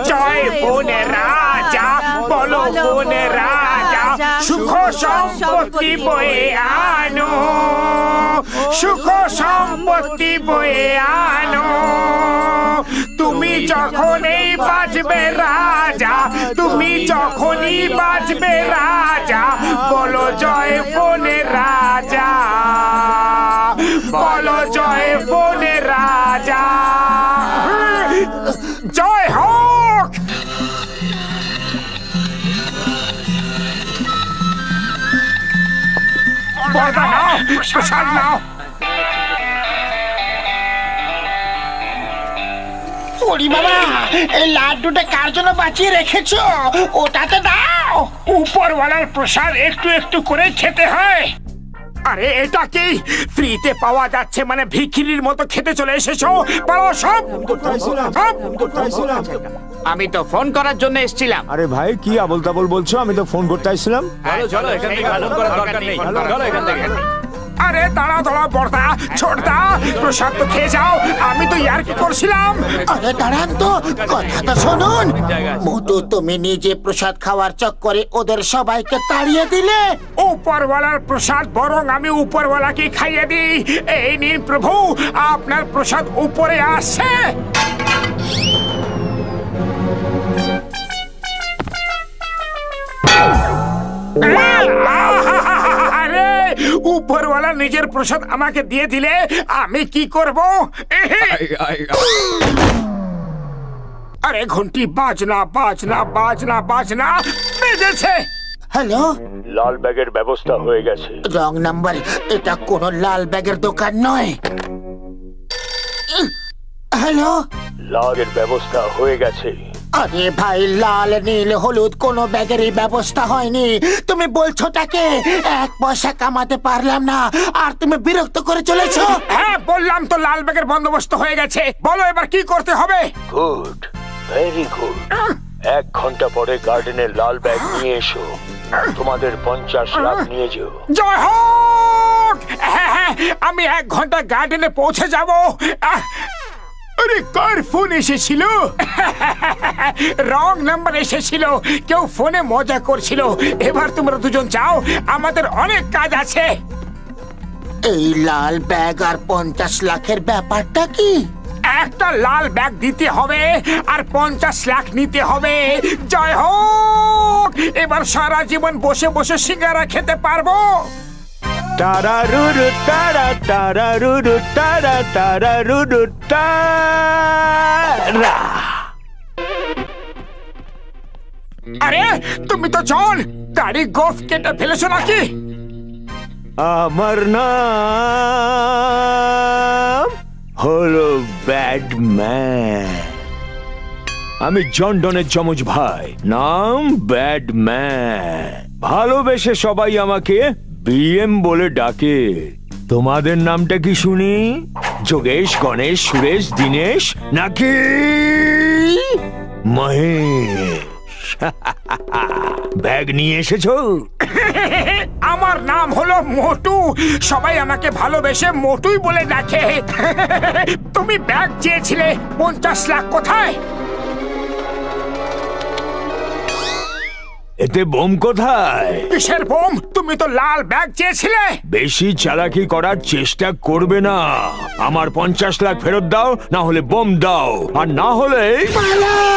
জয় বনের রাজা, বলো বনের রাজা, সুখ সম্পত্তি বয়ে আনো, সুখ সম্পত্তি বয়ে আনো। তুমি যখনই বাজবে রাজা, তুমি যখনই বাজবে রাজা, বলো জয় বনের রাজা, বলো জয় বনের রাজা। জয় হোক। বরদা নাও, প্রসাদ নাও। ওরে বাবা, এই লাড্ডুটা কার জন্য বাঁচিয়ে রেখেছো? ওটাতে দাও। উপরওয়ালার প্রসাদ একটু একটু করে খেতে হয়। আরে এটা কি ফ্রিতে পাওয়া যাচ্ছে মানে ভিখিরির মতো খেতে চলে এসেছো? পারো সব। আমি তো ফোন করার জন্য এসেছিলাম। আরে ভাই কি আবল তাবল বলছো? আমি তো ফোন করতে আসছিলাম। চলো এখান থেকে ফোন করার দরকার নেই। চলো এখান থেকে। আরে দাঁড়া দাঁড়া বর্দা, ছোটদা, প্রসাদ তো খেয়ে যাও। আমি তো ইয়ার্কি করছিলাম। আরে দাঁড়ান তো, কথা তো শুনুন। মোটু, তুমি নিজে প্রসাদ খাওয়ার চক্করে ওদের সবাইকে তাড়িয়ে দিলে। উপরওয়ালার প্রসাদ বরং আমি উপরওয়ালাকে খাইয়ে দিই। এই নিন প্রভু, আপনার প্রসাদ উপরে আসছে। আরে উপরওয়ালা নিজের প্রসাদ আমাকে দিয়ে দিলে আমি কি করব? আরে ঘন্টি বাজনা বাজনা বাজনা বাজনা বেজেছে। হ্যালো, লাল ব্যাগের ব্যবস্থা হয়ে গেছে। রং নাম্বার, এটা কোনো লাল ব্যাগের দোকান নয়। হ্যালো, লালের ব্যবস্থা হয়ে গেছে। আরে ভাই, লাল নীল হলুদ কোনো ব্যাগেরই ব্যবস্থা হয়নি। তুমি বলছোটাকে? এক পয়সা কামাতে পারলাম না আর তুমি বিরক্ত করে চলেছো। হ্যাঁ বললাম তো লাল ব্যাগের বন্দোবস্ত হয়ে গেছে। বলো এবার কি করতে হবে? Good, very good. 1 ঘন্টা পরে গার্ডেনের লাল ব্যাগ নিয়ে এসো। তোমাদের 50 লাখ নিয়ে যেও। জয় হোক। হ্যাঁ হ্যাঁ, আমি 1 ঘন্টা গার্ডেনে পৌঁছে যাব। আরে কার ফোন এসেছিল? রং নাম্বার এসেছিল। কেউ ফোনে মজা করছিল। এবার তোমরা দুজন যাও, আমাদের অনেক কাজ আছে। এই লাল ব্যাগ আর 50 লাখের ব্যাপারটা কি? একটা লাল ব্যাগ দিতে হবে আর 50 লাখ নিতে হবে। জয় হোক। এবার সারা জীবন বসে বসে সিঙ্গারা খেতে পারবো। তারারুরু তারা তারারুরু তারা তারারুরু তারা। আরে তুমি তো জন, দাড়ি গোফ কেটে ফেলেছো নাকি? আমার নাম হলো ব্যাডম্যান। আমি জন ডনের যমজ ভাই, নাম ব্যাডম্যান। ভালোবেসে সবাই আমাকে বিএম বলে ডাকে। তোমাদের নামটা কি শুনি? যোগেশ, গণেশ, সুরেশ, দিনেশ নাকি মহেশ? ব্যাগ নিয়ে এসেছো? আমার নাম হলো মোটু। সবাই আমাকে ভালোবেসে মোটুই বলে ডাকে। তুমি ব্যাগ চেয়েছিলে, 50 লাখ কোথায়? এতে বোম কোথায়? কিসের বোম? তুমি তো লাল ব্যাগ চেয়েছিলে। বেশি চালাকি করার চেষ্টা করবে না। আমার 50 লাখ ফেরত দাও, না হলে বোম দাও, আর না হলে পালাও!